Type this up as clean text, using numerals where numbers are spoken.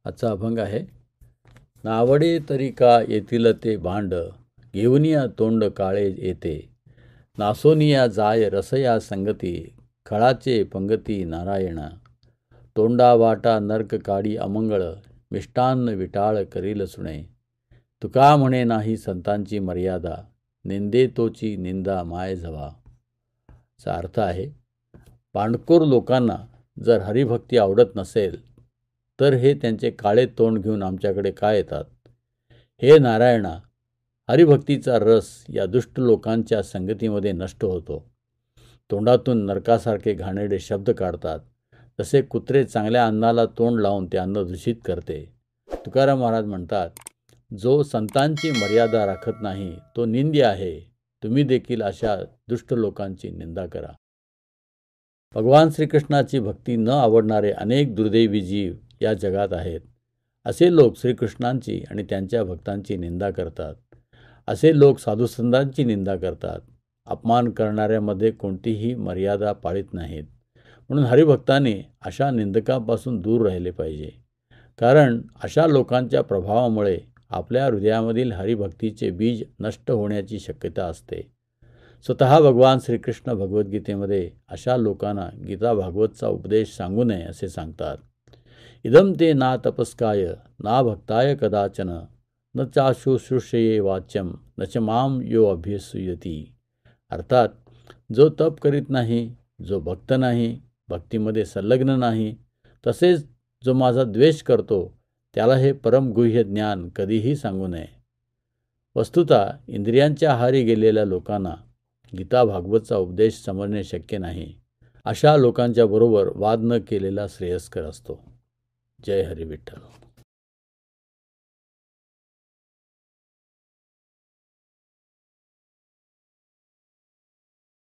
आजचा अभंग आहे. नावडे तरी का येतील ते भांड, घेऊनिया तोंड काळे येते. नासोनिया जाय रसया संगती, खळाचे पंगती नारायणा. तोंडा वाटा नर्क काडी अमंगळ, मिष्टान्न विटाळ करील सुणे. तुका म्हणे नाही संतांची मर्यादा, निंदे तोची निंदा माय झवा. चा अर्थ आहे, भांडखोर लोकांना जर हरिभक्ती आवडत नसेल तर हे त्यांचे काळे तोंड घेऊन आमच्याकडे का येतात. हे नारायणा, हरिभक्तीचा रस या दुष्ट लोकांच्या संगतीमध्ये नष्ट होतो. तोंडातून नरकासारखे घाणेरडे शब्द काढतात. जसे कुत्रे चांगल्या अन्नाला तोंड लावून ते अन्न दूषित करते. तुकाराम महाराज म्हणतात, जो संतांची मर्यादा राखत नाही तो निंद्य आहे. तुम्ही देखील अशा दुष्ट लोकांची निंदा करा. भगवान श्रीकृष्णाची भक्ती न आवडणारे अनेक दुर्दैवी जीव या जगात आहेत. असे लोक श्रीकृष्णांची आणि त्यांच्या भक्तांची निंदा करतात. असे लोक साधुसंतांची निंदा करतात. अपमान करणाऱ्यामध्ये कोणतीही मर्यादा पाळीत नाहीत. म्हणून हरिभक्तांनी अशा निंदकापासून दूर राहिले पाहिजे. कारण अशा लोकांच्या प्रभावामुळे आपल्या हृदयामधील हरिभक्तीचे बीज नष्ट होण्याची शक्यता असते. स्वतः भगवान श्रीकृष्ण भगवद्गीतेमध्ये अशा लोकांना गीता भागवतचा उपदेश सांगू नये असे सांगतात. इदम ते ना तपस्काय ना भक्ताय कदाचन, न चाशुश्रूषये वाच्यम न च माम यो अभ्यसूयती. अर्थात, जो तप करीत नाही, जो भक्त नाही, भक्तीमध्ये संलग्न नाही, तसेच जो माझा द्वेष करतो, त्याला हे परमगुह्य ज्ञान कधीही सांगू नये. वस्तुतः इंद्रियांच्या आहारी गेलेल्या लोकांना गीता भागवतचा उपदेश समजणे शक्य नाही. अशा लोकांच्या बरोबर वाद न केलेला श्रेयस्कर असतो. जय हरी विठ्ठल.